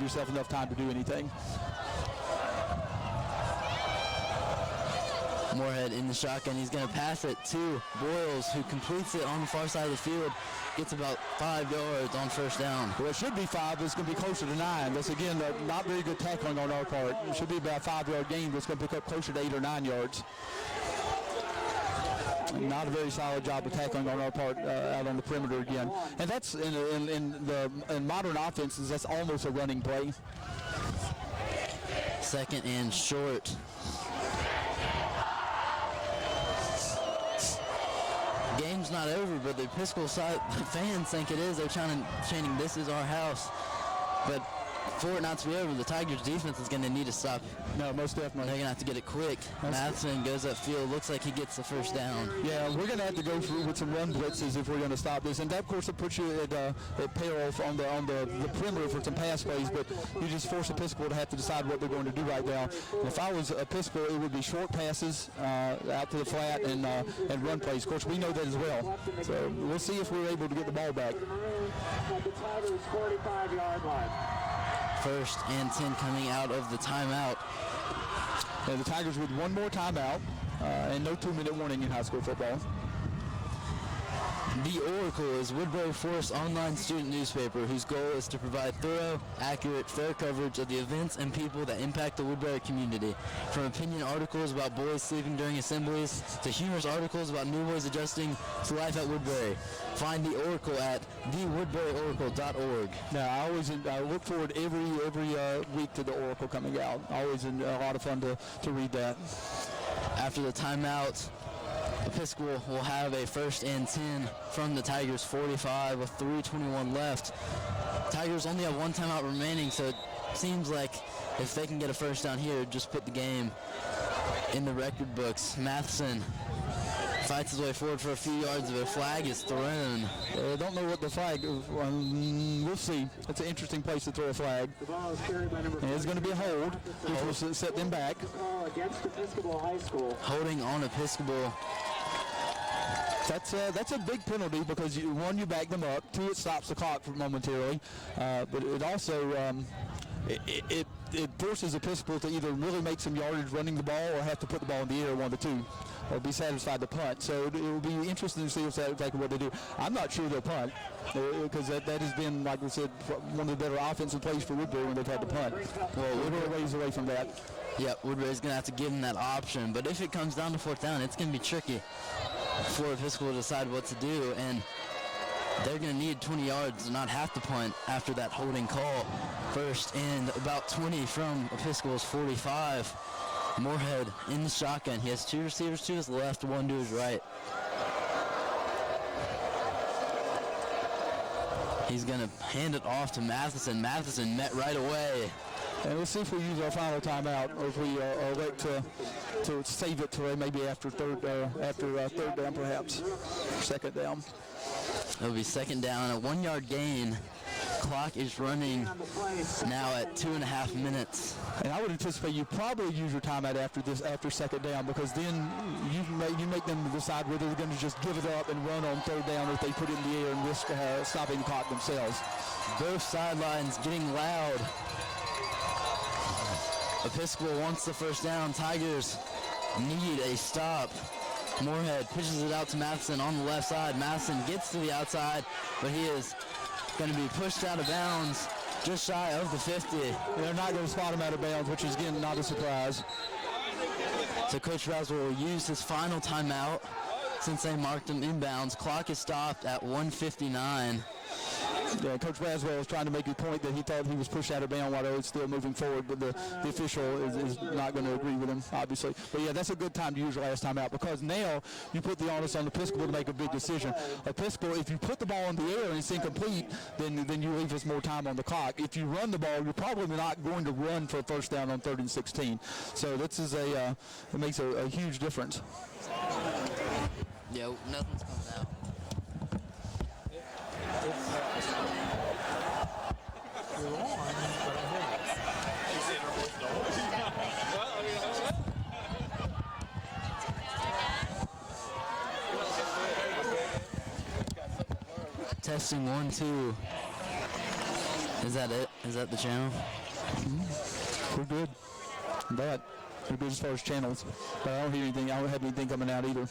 yourself enough time to do anything. Moorhead in the shotgun. He's going to pass it to Boyles, who completes it on the far side of the field. Gets about 5 yards on first down. Well, it should be 5, but it's going to be closer to 9. That's, again, not very good tackling on our part. It should be about a 5-yard gain, but it's going to pick up closer to 8 or 9 yards. Not a very solid job of tackling on our part out on the perimeter again. And that's, in modern offenses, that's almost a running play. Second and short. Game's not over, but the Episcopal side fans think it is. They're chanting, "This is our house." But for it not to be over, the Tigers defense is going to need to stop. No, most definitely. They're going to have to get it quick. Matheson goes upfield. Looks like he gets the first down. Yeah, we're going to have to go through with some run blitzes if we're going to stop this. And that, of course, will put you at peril on the perimeter for some pass plays, but you just force Episcopal to have to decide what they're going to do right now. And if I was Episcopal, it would be short passes out to the flat and run plays. Of course, we know that as well. So we'll see if we're able to get the ball back. At the Tigers' 45-yard line. First and 10 coming out of the timeout. And the Tigers with one more timeout and no 2-minute warning in high school football. The Oracle is Woodbury Forest's online student newspaper whose goal is to provide thorough, accurate, fair coverage of the events and people that impact the Woodbury community. From opinion articles about boys sleeping during assemblies to humorous articles about new boys adjusting to life at Woodbury. Find the Oracle at thewoodburyoracle.org. Now, I look forward every week to the Oracle coming out. Always a lot of fun to read that. After the timeout, Episcopal will have a first and 10 from the Tigers 45 with 3:21 left. Tigers only have one timeout remaining, so it seems like if they can get a first down here, just put the game in the record books. Matheson fights his way forward for a few yards, but a flag is thrown. I don't know what the flag is. We'll see. It's an interesting place to throw a flag. And it's going to be a hold, which will set them back. Against Episcopal High School. Holding on Episcopal. That's a big penalty because one, you back them up. Two, it stops the clock for momentarily. But it also it forces Episcopal to either really make some yardage running the ball or have to put the ball in the air, one of the two, or be satisfied to punt. So it will be interesting to see exactly what they do. I'm not sure they'll punt because that has been, like we said, one of the better offensive plays for Woodbury when they've had to punt. Well, Woodbury ways away from that. Yep, Woodbury's going to have to give them that option. But if it comes down to fourth down, it's going to be tricky for Episcopal to decide what to do. And they're going to need 20 yards to not have to punt after that holding call. First and about 20 from Episcopal's 45. Moorhead in the shotgun. He has two receivers to his left, one to his right. He's going to hand it off to Matheson. Matheson met right away. And we'll see if we use our final timeout or if we elect to save it to maybe after third down, perhaps second down. It'll be second down, a 1-yard gain. Clock is running now at 2.5 minutes. And I would anticipate you probably use your timeout after second down, because then you make them decide whether they're going to just give it up and run on third down, or if they put it in the air and risk stopping the clock themselves. Both sidelines getting loud. Episcopal wants the first down. Tigers need a stop. Moorhead pitches it out to Matheson on the left side. Matheson gets to the outside, but he is going to be pushed out of bounds just shy of the 50. They're not going to spot him out of bounds, which is, again, not a surprise. So Coach Braswell will use his final timeout since they marked him inbounds. Clock is stopped at 1:59. Yeah, Coach Braswell was trying to make a point that he thought he was pushed out of bounds while they were still moving forward, but the official is not going to agree with him, obviously. But, yeah, that's a good time to use your last time out, because now you put the onus on Episcopal to make a big decision. Episcopal, if you put the ball in the air and it's incomplete, then you leave us more time on the clock. If you run the ball, you're probably not going to run for a first down on 3rd and 16. So this is it makes a huge difference. Yeah, nothing's coming out. Testing 1, 2. Is that it? Is that the channel? We're good. But we're good as far as channels. But I don't hear anything. I don't have anything coming out either.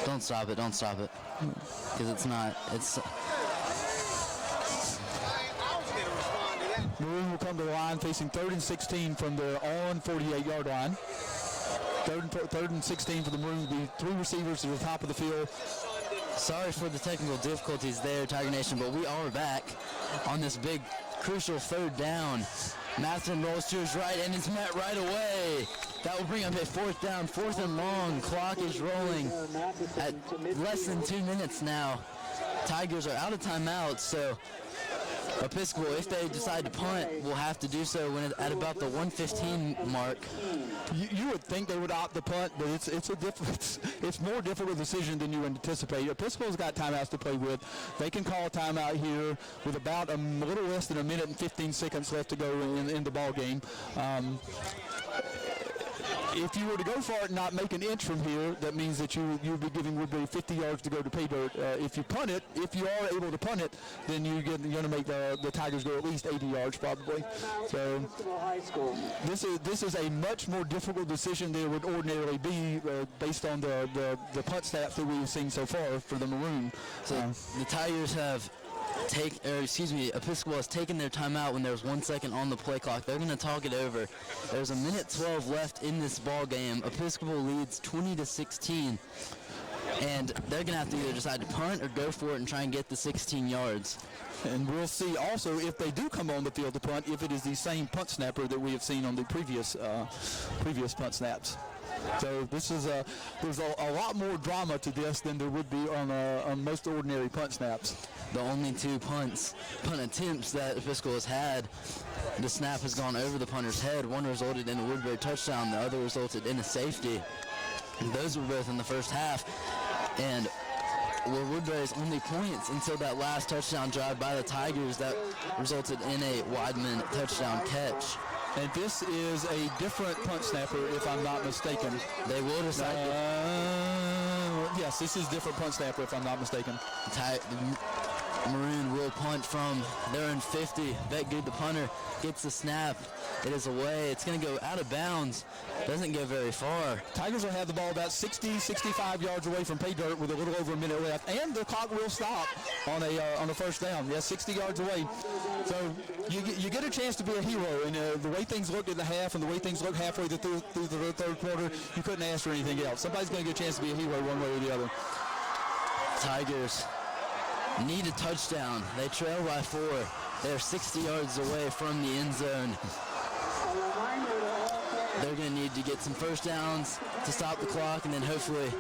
Don't stop it. Don't stop it. Because it's not. It's. Maroon will come to the line facing 3rd and 16 from their own 48-yard line. Third and 16 for the Maroons. The 3 receivers at the top of the field. Sorry for the technical difficulties there, Tiger Nation, but we are back on this big, crucial 3rd down. Matheson rolls to his right, and it's met right away. That will bring up a 4th down, 4th and long. Clock is rolling at less than 2 minutes now. Tigers are out of timeouts, so Episcopal, if they decide to punt, will have to do so when at about the 1:15 mark. You would think they would opt the punt, but it's more difficult decision than you anticipate. Episcopal's got timeouts to play with. They can call a timeout here with about a little less than 1 minute and 15 seconds left to go in the ball game. If you were to go for it and not make an inch from here, that means that you would be giving Woodbury 50 yards to go to pay dirt. If you punt it, if you are able to punt it, then you're going to make the Tigers go at least 80 yards probably. So this is a much more difficult decision than it would ordinarily be based on the punt stats that we've seen so far for the Maroon. So the Tigers have Episcopal has taken their timeout when there's 1 second on the play clock. They're going to talk it over. There's 1 minute 12 left in this ball game. Episcopal leads 20-16, and they're going to have to either decide to punt or go for it and try and get the 16 yards. And we'll see also if they do come on the field to punt, if it is the same punt snapper that we have seen on the previous punt snaps. So this is there's a lot more drama to this than there would be on most ordinary punt snaps. The only 2 punt attempts that Episcopal has had, the snap has gone over the punter's head. One resulted in a Woodbury touchdown, the other resulted in a safety. And those were both in the first half. And were Woodbury's only points until that last touchdown drive by the Tigers that resulted in a Weidman touchdown catch. And this is a different punt snapper, if I'm not mistaken. They will decide. Yes, this is different punt snapper, if I'm not mistaken. Maroon will punt from their own 50. Bet Good, the punter, gets the snap. It is away. It's going to go out of bounds. Doesn't go very far. Tigers will have the ball about 60, 65 yards away from pay dirt with a little over a minute left, and the clock will stop on a first down. Yeah, 60 yards away. So you get a chance to be a hero, and the way things looked in the half and the way things looked halfway through the third quarter, you couldn't ask for anything else. Somebody's going to get a chance to be a hero one way or the other. Tigers need a touchdown. They trail by 4. They're 60 yards away from the end zone. They're going to need to get some first downs to stop the clock and then hopefully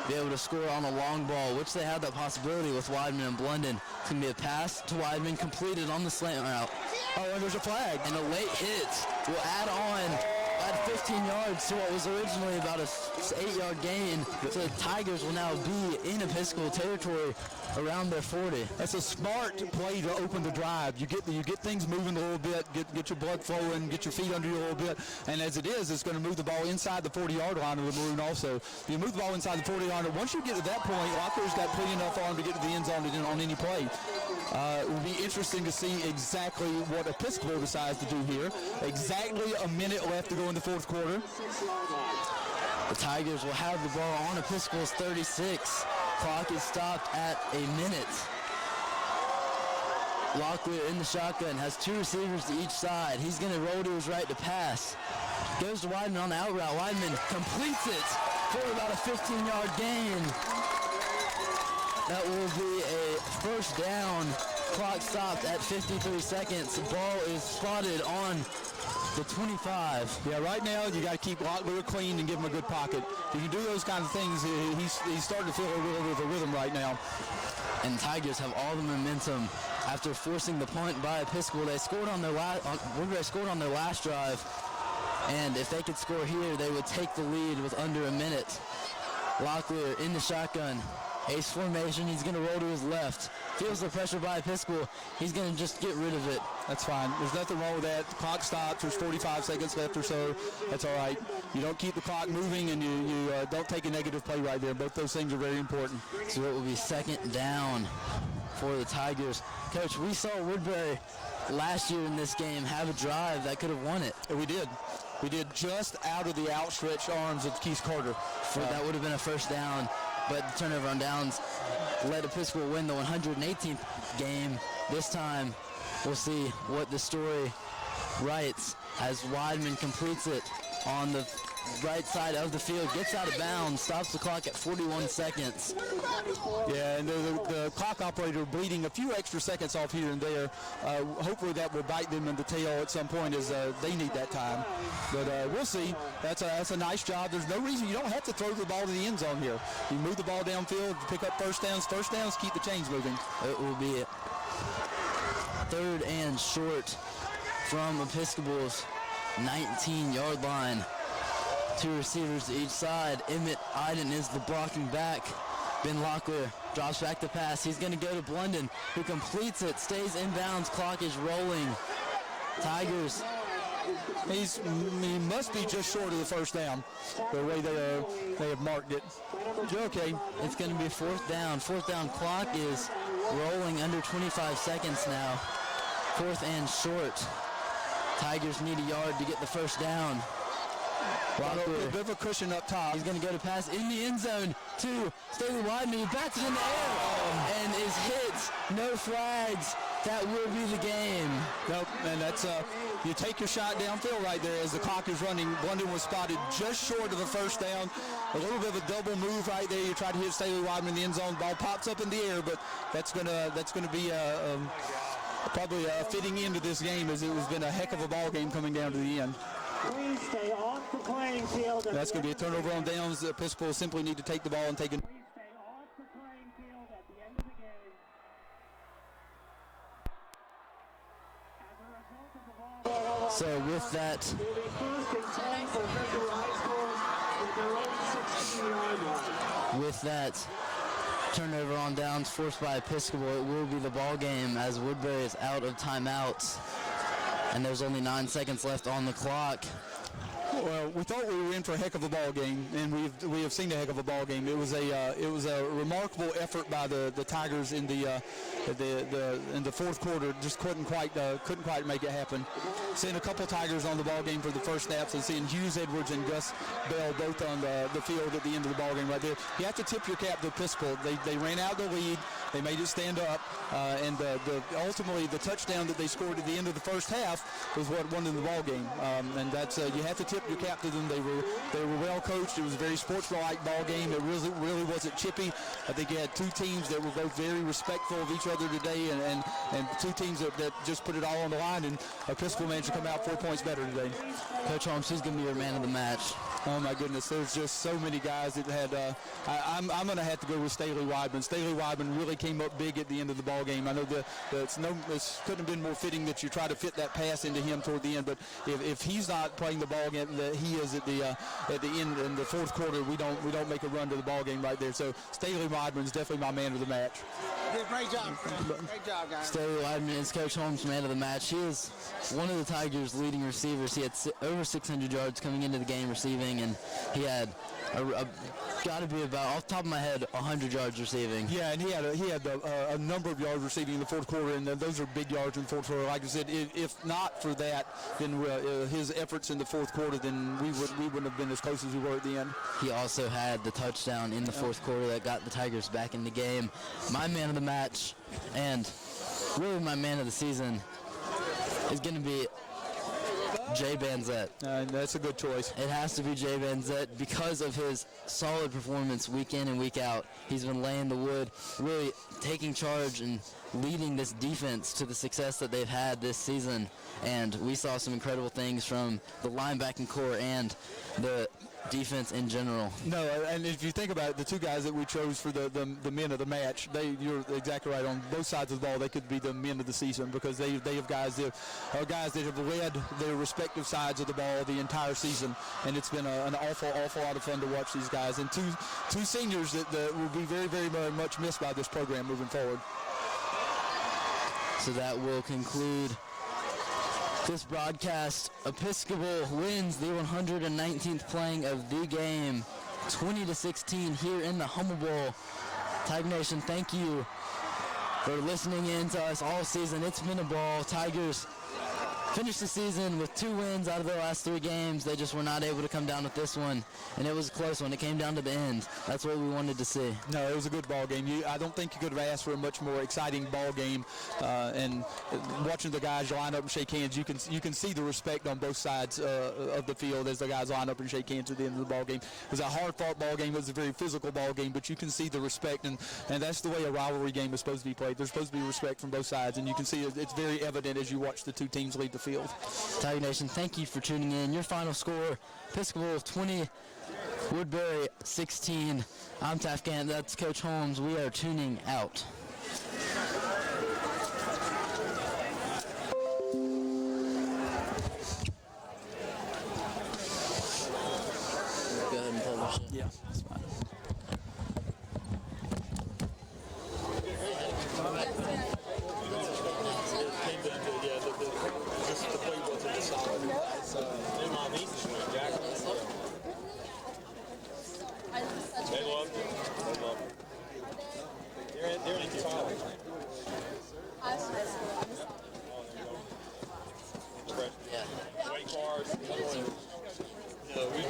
be able to score on a long ball, which they have that possibility with Weidman and Blunden. It's going to be a pass to Weidman completed on the slant route. Oh, and there's a flag. And a late hit will add 15 yards to what was originally about a 8-yard gain. So the Tigers will now be in Episcopal territory around their 40. That's a smart play to open the drive. You get things moving a little bit, get your blood flowing, get your feet under you a little bit, and as it is, it's going to move the ball inside the 40-yard line of the Maroon also. If you move the ball inside the 40-yard line, once you get to that point, Locker's got plenty enough arm to get to the end zone on any play. It will be interesting to see exactly what Episcopal decides to do here. Exactly a minute left to go in the fourth quarter. The Tigers will have the ball on Episcopal's 36. Clock is stopped at a minute. Locklear in the shotgun, has 2 receivers to each side. He's going to roll to his right to pass. Goes to Weidman on the out route. Weidman completes it for about a 15-yard gain. That will be a first down. Clock stopped at 53 seconds. The ball is spotted on the 25. Yeah, right now you got to keep Locklear clean and give him a good pocket. If you do those kinds of things, he's starting to feel a little bit of a rhythm right now. And Tigers have all the momentum after forcing the punt by Episcopal. They scored on their last drive, and if they could score here, they would take the lead with under a minute. Locklear in the shotgun. Ace formation, he's going to roll to his left. Feels the pressure by Episcopal. He's going to just get rid of it. That's fine. There's nothing wrong with that. The clock stops. There's 45 seconds left or so. That's all right. You don't keep the clock moving, and you don't take a negative play right there. Both those things are very important. So it will be second down for the Tigers. Coach, we saw Woodbury last year in this game have a drive that could have won it. We did. We did, just out of the outstretched arms of Keith Carter. That would have been a first down, but the turnover on downs let Episcopal win the 118th game. This time, we'll see what the story writes as Weidman completes it on the right side of the field, gets out of bounds, stops the clock at 41 seconds. Yeah, and the clock operator bleeding a few extra seconds off here and there. Hopefully that will bite them in the tail at some point, as they need that time. But we'll see. That's a nice job. There's no reason, you don't have to throw the ball to the end zone here. You move the ball downfield, pick up first downs, keep the chains moving. It will be it. 3rd and short from Episcopal's 19-yard line. 2 receivers to each side. Emmett Iden is the blocking back. Ben Locklear drops back to pass. He's going to go to Blunden, who completes it, stays in bounds. Clock is rolling. Tigers. He must be just short of the first down, the way they have marked it. Okay. It's going to be 4th down. 4th down clock is rolling under 25 seconds now. 4th and short. Tigers need a yard to get the first down. A bit of a cushion up top. He's going to go to pass in the end zone to Staley Weidman, who bats it in the air and is hit. No flags. That will be the game. Nope, and that's you take your shot downfield right there as the clock is running. Blunden was spotted just short of the first down. A little bit of a double move right there. You try to hit Staley Weidman in the end zone. Ball pops up in the air, but that's gonna be probably a fitting end to this game, as it has been a heck of a ball game coming down to the end. Please stay off the playing field. That's going to be a turnover on downs. The Episcopal simply need to take the ball and take it. Please stay off the playing field at the end of the game. As a result of the ball, So with that, will be 1st and 10 for Episcopal High School with their own 16-yard line. with that turnover on downs forced by Episcopal, it will be the ball game as Woodbury is out of timeouts. And there's only 9 seconds left on the clock. Well, we thought we were in for a heck of a ball game, and we have seen a heck of a ball game. It was a remarkable effort by the Tigers in the 4th quarter. Just couldn't quite make it happen. Seeing a couple Tigers on the ball game for the first snaps, and seeing Hughes Edwards and Gus Bell both on the field at the end of the ball game right there. You have to tip your cap to Episcopal. They ran out the lead. They made it stand up, and ultimately the touchdown that they scored at the end of the first half was what won them the ball game. And that's you have to tip your cap to them. They were well coached. It was a very sportsmanlike ball game. It really wasn't chippy. I think you had 2 teams that were both very respectful of each other today, and 2 teams that just put it all on the line. And Episcopal managed to come out 4 points better today. Coach Holmes, who's going to be your man of the match? Oh my goodness, there's just so many guys that had. I'm going to have to go with Staley Weidman. Staley Weidman really came up big at the end of the ball game. I know it couldn't have been more fitting that you try to fit that pass into him toward the end. But if he's not playing the ball game that he is at the end in the 4th quarter, we don't make a run to the ball game right there. So Staley Weidman is definitely my man of the match. Great job, Fred. Great job, guys. Staley Weidman is Coach Holmes' man of the match. He is one of the Tigers' leading receivers. He had over 600 yards coming into the game receiving, and he had got to be about, off the top of my head, 100 yards receiving. Yeah, and he had a number of yards receiving in the 4th quarter, and those are big yards in the 4th quarter. Like I said, if not for that, then his efforts in the 4th quarter, then we wouldn't have been as close as we were at the end. He also had the touchdown in the 4th quarter that got the Tigers back in the game. My man of the match, and really my man of the season, is going to be Jay Banzett. That's a good choice. It has to be Jay Banzett because of his solid performance week in and week out. He's been laying the wood, really taking charge and leading this defense to the success that they've had this season. And we saw some incredible things from the linebacking core and the defense in general. No, and if you think about it, the 2 guys that we chose for the men of the match, you're exactly right. On both sides of the ball, they could be the men of the season because they have guys that have led their respective sides of the ball the entire season, and it's been an awful lot of fun to watch these guys. And two seniors that will be very, very much missed by this program moving forward. So that will conclude this broadcast. Episcopal wins the 119th playing of the game, 20-16 here in the Hummel Bowl. Tiger Nation, thank you for listening in to us all season. It's been a ball. Tigers finished the season with 2 wins out of their last 3 games. They just were not able to come down with this one, and it was a close one. It came down to the end. That's what we wanted to see. No, it was a good ball game. I don't think you could have asked for a much more exciting ball game. And watching the guys line up and shake hands, you can see the respect on both sides of the field as the guys line up and shake hands at the end of the ball game. It was a hard-fought ball game. It was a very physical ball game, but you can see the respect, and that's the way a rivalry game is supposed to be played. There's supposed to be respect from both sides, and you can see it's very evident as you watch the 2 teams leave the field. Tiger Nation, thank you for tuning in. Your final score, Episcopal 20, Woodbury 16. I'm Taft Gant. That's Coach Holmes. We are tuning out. Go ahead and publish it. Yeah, that's fine. We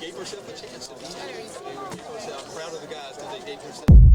gave ourselves a chance. I'm proud of the guys because they gave themselves.